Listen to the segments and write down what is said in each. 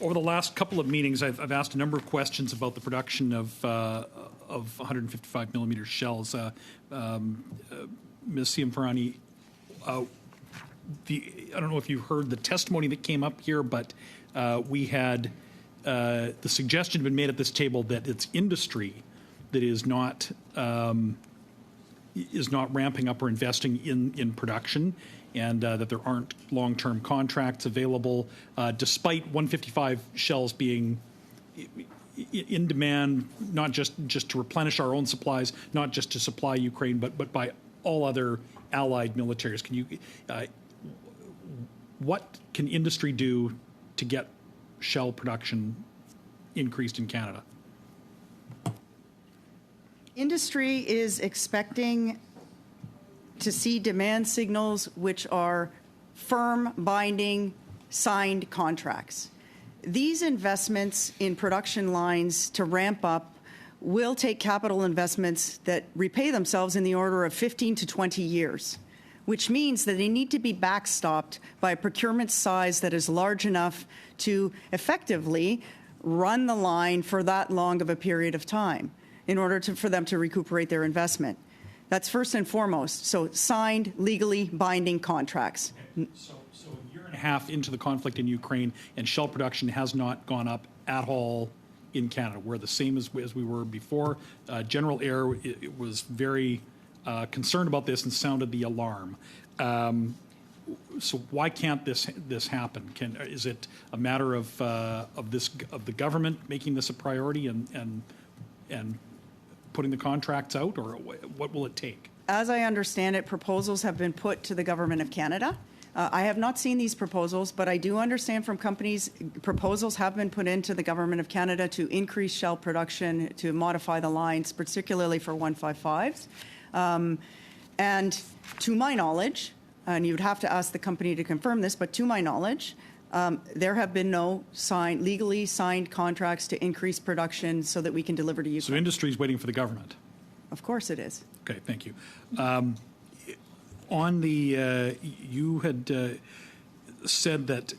Over the last couple of meetings, I've asked a number of questions about the production of 155 millimeter shells. Ms. Ciamparani, I don't know if you heard the testimony that came up here, but we had the suggestion been made at this table that it's industry that is not ramping up or investing in production, and that there aren't long-term contracts available, despite 155 shells being in demand, not just to replenish our own supplies, not just to supply Ukraine, but by all other allied militaries. Can you, what can industry do to get shell production increased in Canada? Industry is expecting to see demand signals which are firm, binding, signed contracts. These investments in production lines to ramp up will take capital investments that repay themselves in the order of 15 to 20 years, which means that they need to be backstopped by a procurement size that is large enough to effectively run the line for that long of a period of time in order for them to recuperate their investment. That's first and foremost. So signed, legally binding contracts. So a year and a half into the conflict in Ukraine, and shell production has not gone up at all in Canada. We're the same as we were before. General Eyre was very concerned about this and sounded the alarm. So why can't this happen? Is it a matter of the government making this a priority and putting the contracts out, or what will it take? As I understand it, proposals have been put to the Government of Canada. I have not seen these proposals, but I do understand from companies, proposals have been put into the Government of Canada to increase shell production, to modify the lines, particularly for 155s. And to my knowledge, and you'd have to ask the company to confirm this, but to my knowledge, there have been no legally signed contracts to increase production so that we can deliver to Ukraine. So industry is waiting for the government? Of course it is. Okay, thank you. On the, you had said that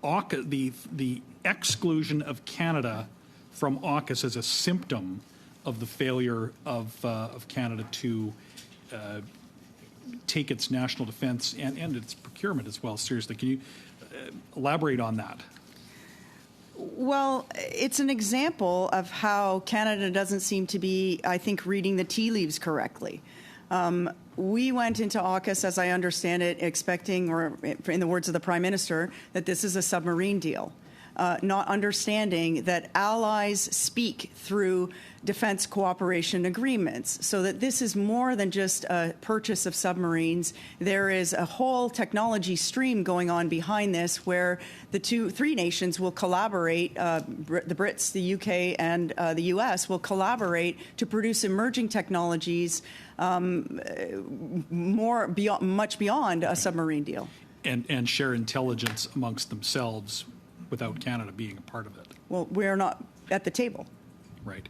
the exclusion of Canada from AUKUS is a symptom of the failure of Canada to take its national defense and its procurement as well seriously. Can you elaborate on that? Well, it's an example of how Canada doesn't seem to be, I think, reading the tea leaves correctly. We went into AUKUS, as I understand it, expecting, or in the words of the Prime Minister, that this is a submarine deal, not understanding that allies speak through defense cooperation agreements, so that this is more than just a purchase of submarines. There is a whole technology stream going on behind this, where the three nations will collaborate, the Brits, the UK, and the US will collaborate to produce emerging technologies much beyond a submarine deal. And share intelligence amongst themselves without Canada being a part of it. Well, we're not at the table. Right.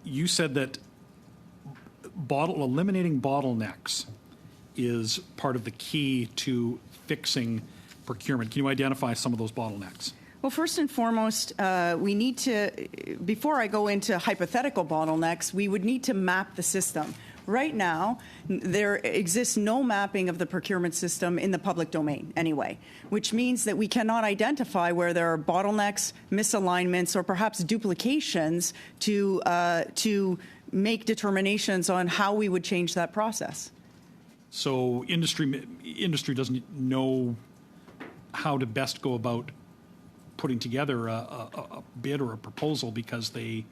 You said that eliminating bottlenecks is part of the key to fixing procurement. Can you identify some of those bottlenecks? Well, first and foremost, we need to, before I go into hypothetical bottlenecks, we would need to map the system. Right now, there exists no mapping of the procurement system in the public domain anyway, which means that we cannot identify where there are bottlenecks, misalignments, or perhaps duplications to make determinations on how we would change that process. So industry doesn't know how to best go about putting together a bid or a proposal because they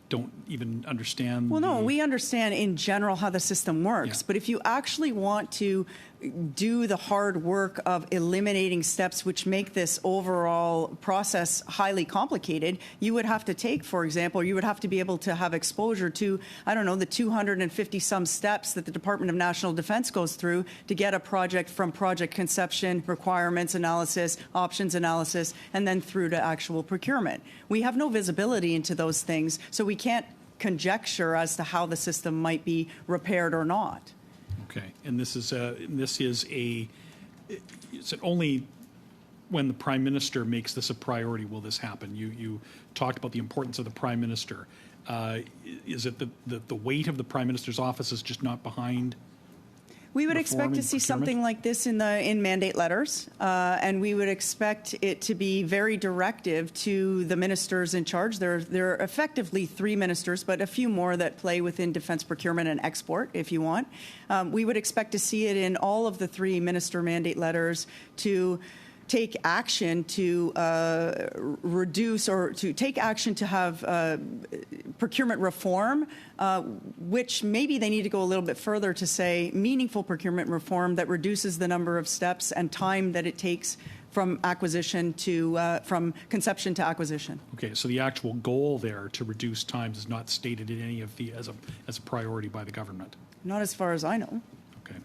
don't even understand. Well, no, we understand in general how the system works, yeah. But if you actually want to do the hard work of eliminating steps which make this overall process highly complicated, you would have to take, for example, you would have to be able to have exposure to, I don't know, the 250-some steps that the Department of National Defense goes through to get a project from project conception, requirements analysis, options analysis, and then through to actual procurement. We have no visibility into those things, so we can't conjecture as to how the system might be repaired or not. Okay, and this is only when the Prime Minister makes this a priority, will this happen? You talked about the importance of the Prime Minister. Is it the weight of the Prime Minister's office is just not behind? We would Reform expect to in see procurement? something like this in mandate letters, and we would expect it to be very directive to the ministers in charge. There are effectively 3 ministers, but a few more that play within defense procurement and export, if you want. We would expect to see it in all of the 3 minister mandate letters to take action to reduce or to take action to have procurement reform, which maybe they need to go a little bit further to say meaningful procurement reform that reduces the number of steps and time that it takes from acquisition to from conception to acquisition. Okay, so the actual goal there to reduce times is not stated in any of the as a priority by the government. Not as far as I know. Okay.